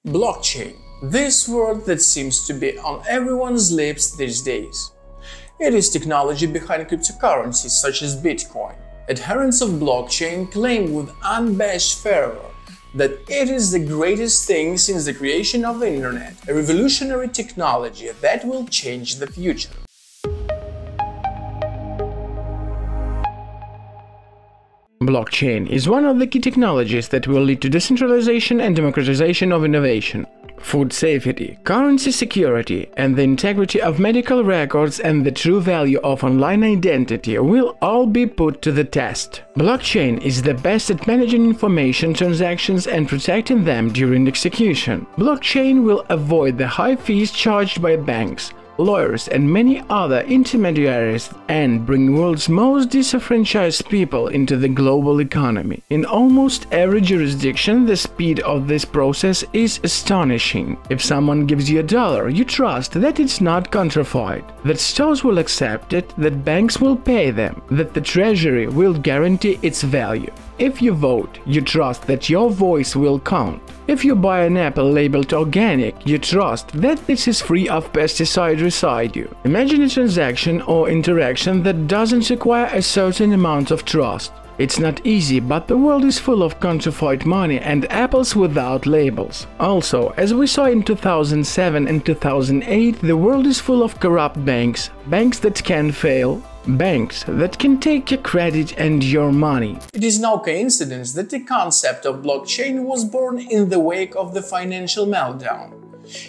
Blockchain. This word that seems to be on everyone's lips these days. It is technology behind cryptocurrencies such as Bitcoin. Adherents of blockchain claim with unabashed fervor that it is the greatest thing since the creation of the internet, a revolutionary technology that will change the future. Blockchain is one of the key technologies that will lead to decentralization and democratization of innovation. Food safety, currency security, and the integrity of medical records and the true value of online identity will all be put to the test. Blockchain is the best at managing information transactions and protecting them during execution. Blockchain will avoid the high fees charged by banks, lawyers and many other intermediaries and bring world's most disenfranchised people into the global economy. In almost every jurisdiction, the speed of this process is astonishing. If someone gives you $1, you trust that it's not counterfeit, that stores will accept it, that banks will pay them, that the treasury will guarantee its value. If you vote, you trust that your voice will count. If you buy an apple labeled organic, you trust that this is free of pesticide residue. Imagine a transaction or interaction that doesn't require a certain amount of trust. It's not easy, but the world is full of counterfeit money and apples without labels. Also, as we saw in 2007 and 2008, the world is full of corrupt banks, banks that can fail, banks that can take your credit and your money. It is no coincidence that the concept of blockchain was born in the wake of the financial meltdown.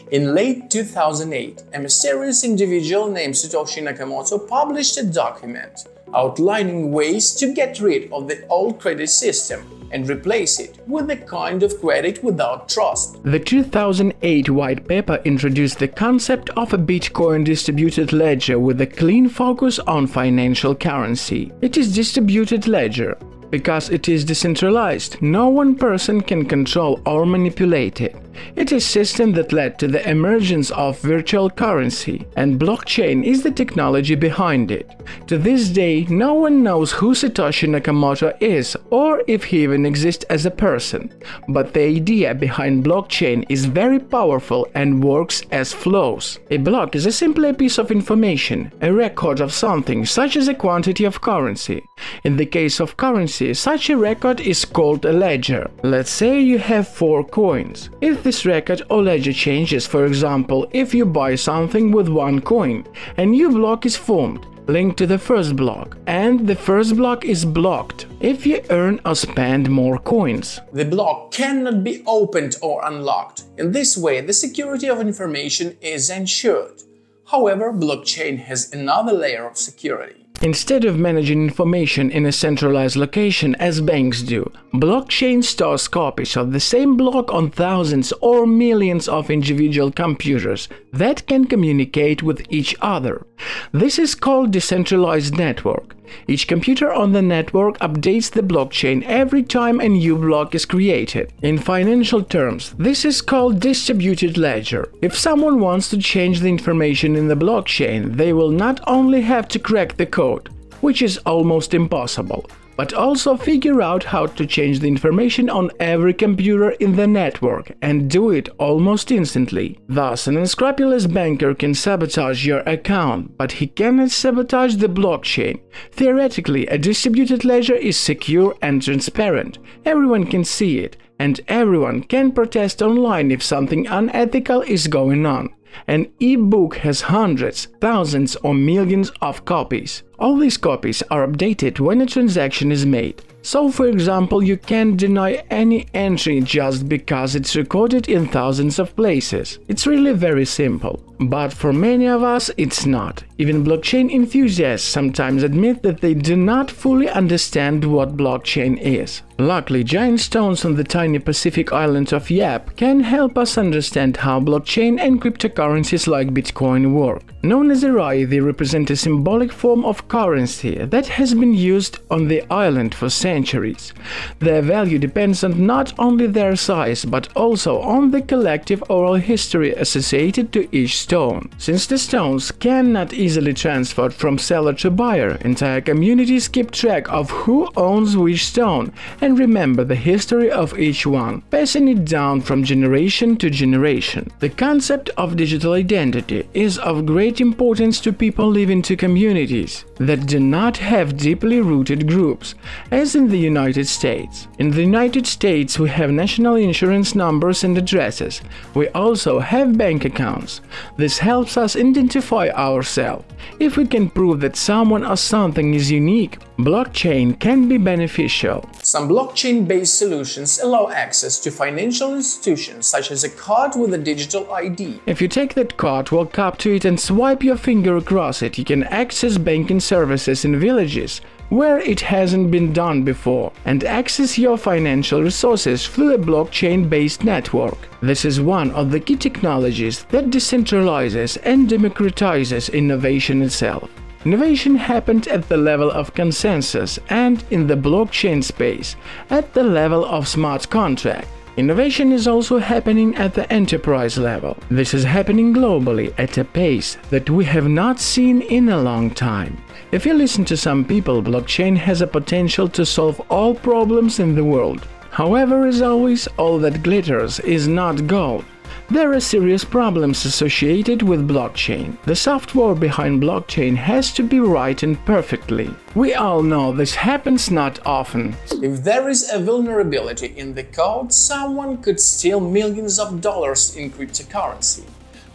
In late 2008, a mysterious individual named Satoshi Nakamoto published a document outlining ways to get rid of the old credit system and replace it with a kind of credit without trust. The 2008 white paper introduced the concept of a Bitcoin distributed ledger with a clean focus on financial currency. It is distributed ledger because it is decentralized. No one person can control or manipulate it. It is a system that led to the emergence of virtual currency, and blockchain is the technology behind it. To this day, no one knows who Satoshi Nakamoto is or if he even exists as a person. But the idea behind blockchain is very powerful and works as flows. A block is simply a piece of information, a record of something, such as a quantity of currency. In the case of currency, such a record is called a ledger. Let's say you have 4 coins. If this record or ledger changes, for example, if you buy something with 1 coin, a new block is formed, linked to the first block, and the first block is blocked if you earn or spend more coins. The block cannot be opened or unlocked. In this way, the security of information is ensured. However, blockchain has another layer of security. Instead of managing information in a centralized location as banks do, blockchain stores copies of the same block on thousands or millions of individual computers that can communicate with each other. This is called decentralized network. Each computer on the network updates the blockchain every time a new block is created. In financial terms, this is called distributed ledger. If someone wants to change the information in the blockchain, they will not only have to crack the code, which is almost impossible, but also figure out how to change the information on every computer in the network and do it almost instantly. Thus, an unscrupulous banker can sabotage your account, but he cannot sabotage the blockchain. Theoretically, a distributed ledger is secure and transparent. Everyone can see it, and everyone can protest online if something unethical is going on. An e-book has hundreds, thousands or millions of copies. All these copies are updated when a transaction is made. So, for example, you can't deny any entry just because it's recorded in thousands of places. It's really very simple. But for many of us, it's not. Even blockchain enthusiasts sometimes admit that they do not fully understand what blockchain is. Luckily, giant stones on the tiny Pacific island of Yap can help us understand how blockchain and cryptocurrencies like Bitcoin work. Known as a Rai, they represent a symbolic form of currency that has been used on the island for centuries. Their value depends on not only their size, but also on the collective oral history associated to each stone. Since the stones cannot easily transfer from seller to buyer, entire communities keep track of who owns which stone and can remember the history of each one, passing it down from generation to generation. The concept of digital identity is of great importance to people living in communities that do not have deeply rooted groups, as in the United States. In the United States, we have national insurance numbers and addresses. We also have bank accounts. This helps us identify ourselves. If we can prove that someone or something is unique, blockchain can be beneficial. Some blockchain-based solutions allow access to financial institutions, such as a card with a digital ID. If you take that card, walk up to it and swipe your finger across it, you can access banking services in villages where it hasn't been done before, and access your financial resources through a blockchain-based network. This is one of the key technologies that decentralizes and democratizes innovation itself. Innovation happened at the level of consensus and in the blockchain space, at the level of smart contract. Innovation is also happening at the enterprise level. This is happening globally at a pace that we have not seen in a long time. If you listen to some people, blockchain has a potential to solve all problems in the world. However, as always, all that glitters is not gold. There are serious problems associated with blockchain. The software behind blockchain has to be written perfectly. We all know this happens not often. If there is a vulnerability in the code, someone could steal millions of dollars in cryptocurrency.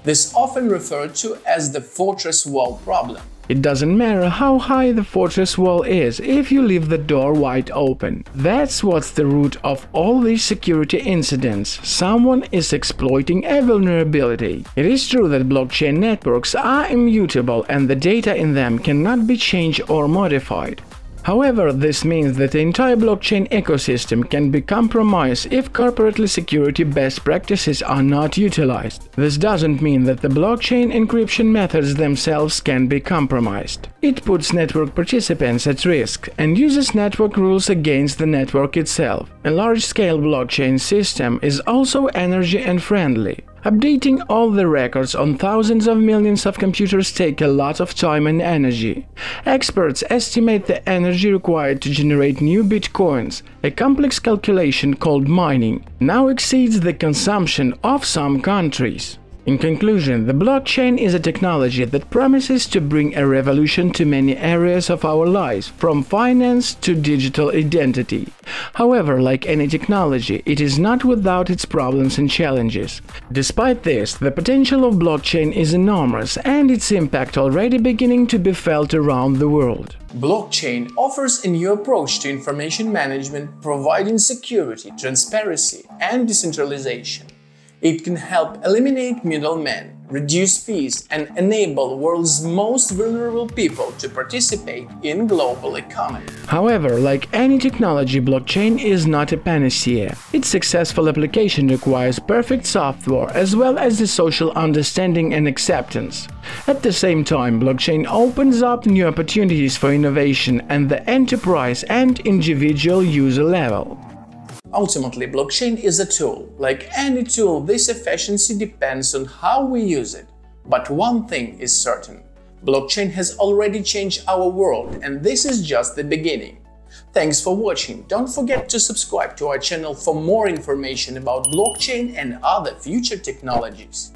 This is often referred to as the fortress wall problem. It doesn't matter how high the fortress wall is if you leave the door wide open. That's what's the root of all these security incidents. Someone is exploiting a vulnerability. It is true that blockchain networks are immutable and the data in them cannot be changed or modified. However, this means that the entire blockchain ecosystem can be compromised if corporately security best practices are not utilized. This doesn't mean that the blockchain encryption methods themselves can be compromised. It puts network participants at risk and uses network rules against the network itself. A large-scale blockchain system is also energy and friendly. Updating all the records on thousands of millions of computers take a lot of time and energy. Experts estimate the energy required to generate new bitcoins, a complex calculation called mining, now exceeds the consumption of some countries. In conclusion, the blockchain is a technology that promises to bring a revolution to many areas of our lives, from finance to digital identity. However, like any technology, it is not without its problems and challenges. Despite this, the potential of blockchain is enormous and its impact already beginning to be felt around the world. Blockchain offers a new approach to information management, providing security, transparency, and decentralization. It can help eliminate middlemen, reduce fees, and enable the world's most vulnerable people to participate in global economy. However, like any technology, blockchain is not a panacea. Its successful application requires perfect software as well as the social understanding and acceptance. At the same time, blockchain opens up new opportunities for innovation at the enterprise and individual user level. Ultimately, blockchain is a tool. Like any tool, this efficiency depends on how we use it. But one thing is certain: blockchain has already changed our world, and this is just the beginning. Thanks for watching. Don't forget to subscribe to our channel for more information about blockchain and other future technologies.